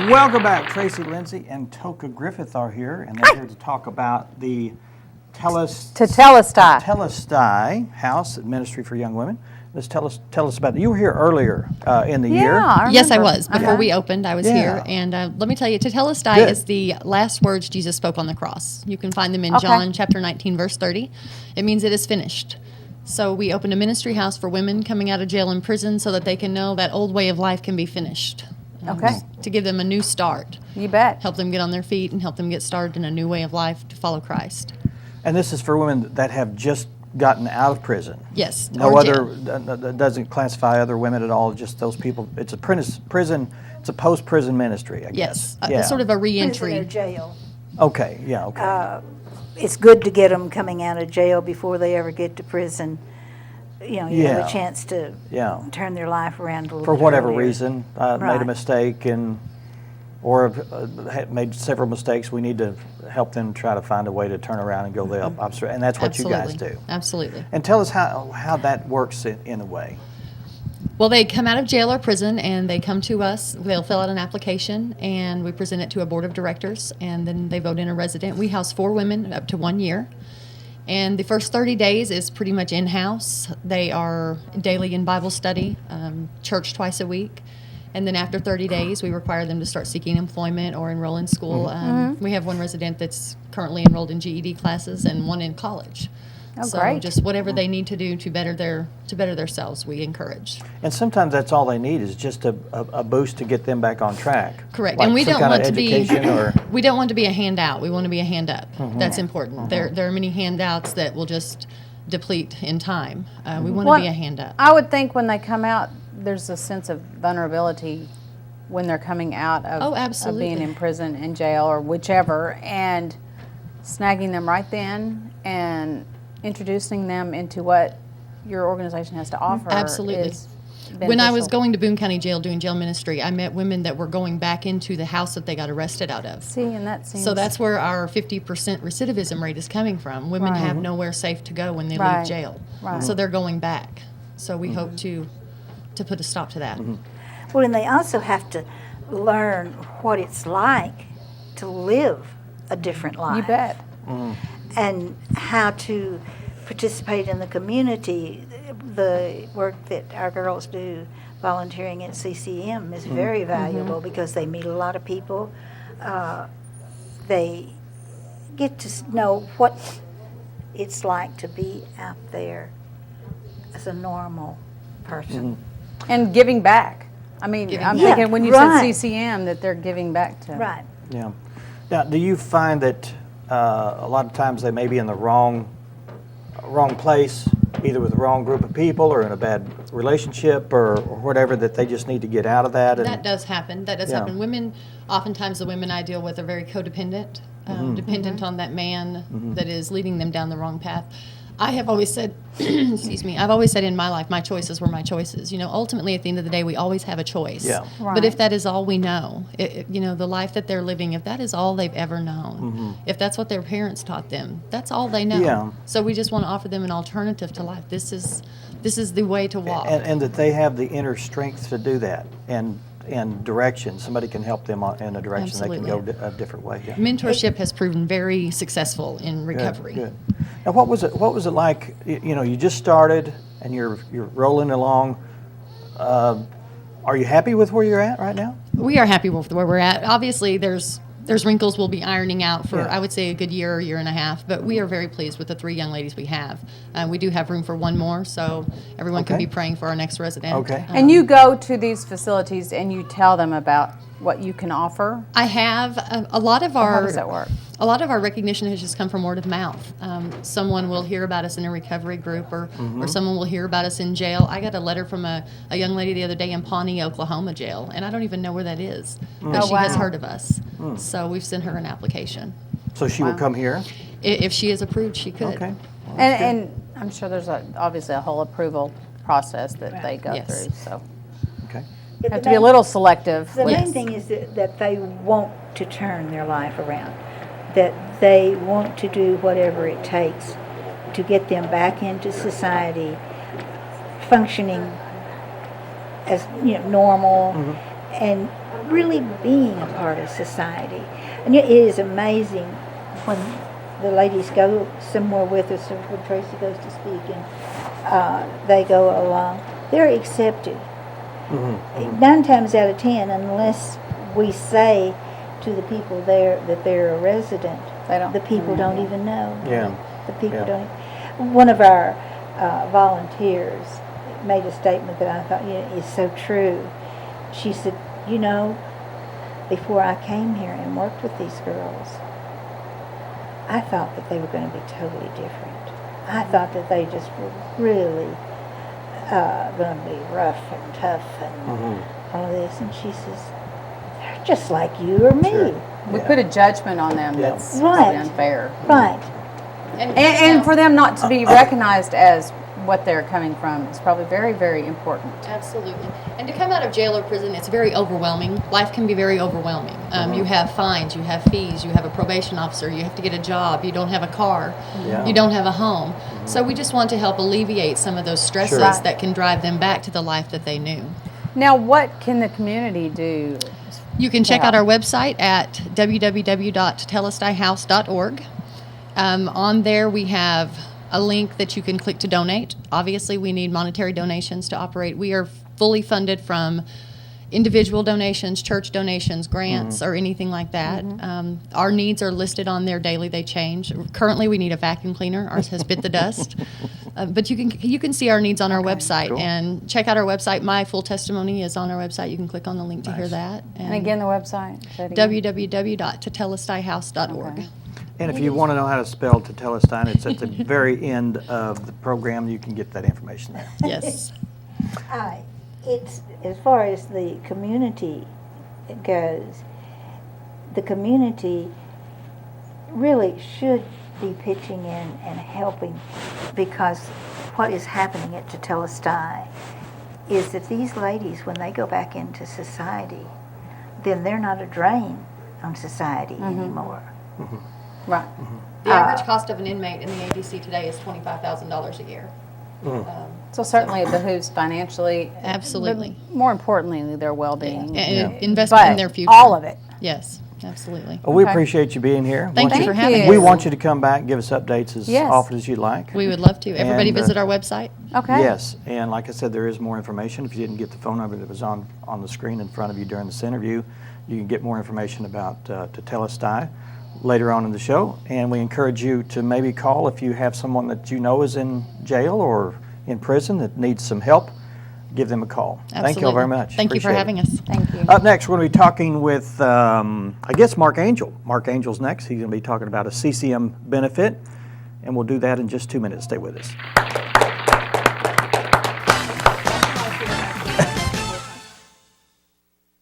Welcome back. Tracy Lindsey and Toka Griffit are here, and they're here to talk about the Tetelestai House Ministry for Young Women. Let's tell us about it. You were here earlier in the year. Yes, I was. Before we opened, I was here. And let me tell you, Tetelestai is the last words Jesus spoke on the cross. You can find them in John chapter 19, verse 30. It means it is finished. So we opened a ministry house for women coming out of jail and prison so that they can know that old way of life can be finished. To give them a new start. You bet. Help them get on their feet and help them get started in a new way of life to follow Christ. And this is for women that have just gotten out of prison. Yes. No other, doesn't classify other women at all, just those people. It's a prison, it's a post-prison ministry, I guess. Yes, sort of a re-entry. Prison or jail. Okay, yeah, okay. It's good to get them coming out of jail before they ever get to prison. You know, you have a chance to turn their life around a little bit for whatever earlier. reason, made a mistake or have made several mistakes. We need to help them try to find a way to turn around and go the opposite. And that's what you guys do. Absolutely. And tell us how that works in a way. Well, they come out of jail or prison and they come to us. They'll fill out an application and we present it to a board of directors and then they vote in a resident. We house 4 women up to 1 year. And the first 30 days is pretty much in-house. They are daily in Bible study, church twice a week. And then after 30 days, we require them to start seeking employment or enroll in school. We have one resident that's currently enrolled in GED classes and one in college. So great. just whatever they need to do to better themselves, we encourage. And sometimes that's all they need is just a boost to get them back on track. Correct. Like and we some don't kind want of to be education or we don't want to be a handout. We want to be a hand up. That's important. There are many handouts that will just deplete in time. We want to be a hand up. I would think when they come out, there's a sense of vulnerability when they're coming out of being in prison, in jail, or whichever, and snagging them right then and introducing them into what your organization has to offer. Absolutely. Is When I was beneficial. going to Boone County Jail doing jail ministry, I met women that were going back into the house that they got arrested out of. See, and that seems... So that's where our 50% recidivism rate is coming from. Women have nowhere safe to go when they leave jail. So they're going back. So we hope to put a stop to that. Well, and they also have to learn what it's like to live a different life. You bet. And how to participate in the community. The work that our girls do volunteering at CCM is very valuable because they meet a lot of people. They get to know what it's like to be out there as a normal person. And giving back. I mean, I'm thinking when you said CCM that they're giving back to... Right. Yeah. Now, do you find that a lot of times they may be in the wrong place, either with the wrong group of people or in a bad relationship or whatever, that they just need to get out of that? That does happen. That does happen. Women, oftentimes the women I deal with are very codependent, dependent on that man that is leading them down the wrong path. I have always said, excuse me, I've always said in my life, my choices were my choices. You know, ultimately at the end of the day, we always have a choice. Yeah. But if that is all we know, you know, the life that they're living, if that is all they've ever known, if that's what their parents taught them, that's all they know. Yeah. So we just want to offer them an alternative to life. This is the way to walk. And that they have the inner strength to do that and direction. Somebody can help them in a direction. Absolutely. They can go a different way. Yeah. Mentorship has proven very successful in recovery. Good. Now, what was it like? You know, you just started and you're rolling along. Are you happy with where you're at right now? We are happy with where we're at. Obviously, there's wrinkles we'll be ironing out for, I would say, a good year and a half, but we are very pleased with the 3 young ladies we have. We do have room for 1 more, so everyone can be praying for our next resident. Okay. And you go to these facilities and you tell them about what you can offer? I have a lot of our... How does that work? A lot of our recognition has just come from word of mouth. Someone will hear about us in a recovery group or someone will hear about us in jail. I got a letter from a young lady the other day in Pawnee, Oklahoma jail, and I don't even know where that is, but she has heard of us. So we've sent her an application. So she will come here? If she is approved, she could. Okay. Well, And I'm sure there's obviously a whole approval process that they go Yes. through, so okay. But have the to be a main- little selective. The with- main thing is that they want to turn their life around, that they want to do whatever it takes to get them back into society, functioning as normal, and really being a part of society. And it is amazing when the ladies go somewhere with us, or when Tracy goes to speak, and they go along, they're accepted. 9 times out of 10, unless we say to the people there that they're a resident, the people don't even know. Yeah. The people don't. One of our volunteers made a statement that I thought is so true. She said, before I came here and worked with these girls, I thought that they were going to be totally different. I thought that they just were really going to be rough and tough and all of this. And she says, they're just like you or me. Sure. We put a judgment on them that's Right. really unfair. Right. And for them not to be recognized as what they're coming from is probably very, very important. Absolutely. And to come out of jail or prison, it's very overwhelming. Life can be very overwhelming. You have fines, you have fees, you have a probation officer, you have to get a job, you don't have a car, you don't have a home. So we just want to help alleviate some of those stresses Sure. that can drive them back to the life that they knew. Now, what can the community do? You can check out our website at www.tetelestaihouse.org. On there we have a link that you can click to donate. Obviously, we need monetary donations to operate. We are fully funded from individual donations, church donations, grants, or anything like that. Our needs are listed on there daily. They change. Currently, we need a vacuum cleaner. Ours has bit the dust. But you can see our needs on our website and check out our website. My full testimony is on our website. You can click on the link to hear that. And again, the website? Say it again. www.tetelestaihouse.org. Okay. And if you want to know how to spell Tetelestai, it's at the very end of the program. You can get that information there. Yes. It's as far as the community goes, the community really should be pitching in and helping, because what is happening at Tetelestai is that these ladies, when they go back into society, then they're not a drain on society anymore. Right. The average cost of an inmate in the ADC today is $25,000 a year. So certainly it behooves financially. Absolutely. But more importantly, their well-being. And investment in their future. All of it. Yes, absolutely. Well, we Okay. appreciate you being here. Thank you for having We us. want you to come back and give us updates as Yes. often as you'd like. We would love to. Everybody And, visit our website. Okay. Yes, and like I said, there is more information. If you didn't get the phone number that was on the screen in front of you during this interview, you can get more information about Tetelestai later on in the show. And we encourage you to maybe call if you have someone that you know is in jail or in prison that needs some help. Give them a call. Thank you all very much. Thank you for Appreciate it. having us. Thank you. Up next, we're going to be talking with, I guess, Mark Angel. Mark Angel's next. He's going to be talking about a CCM benefit, and we'll do that in just 2 minutes. Stay with us.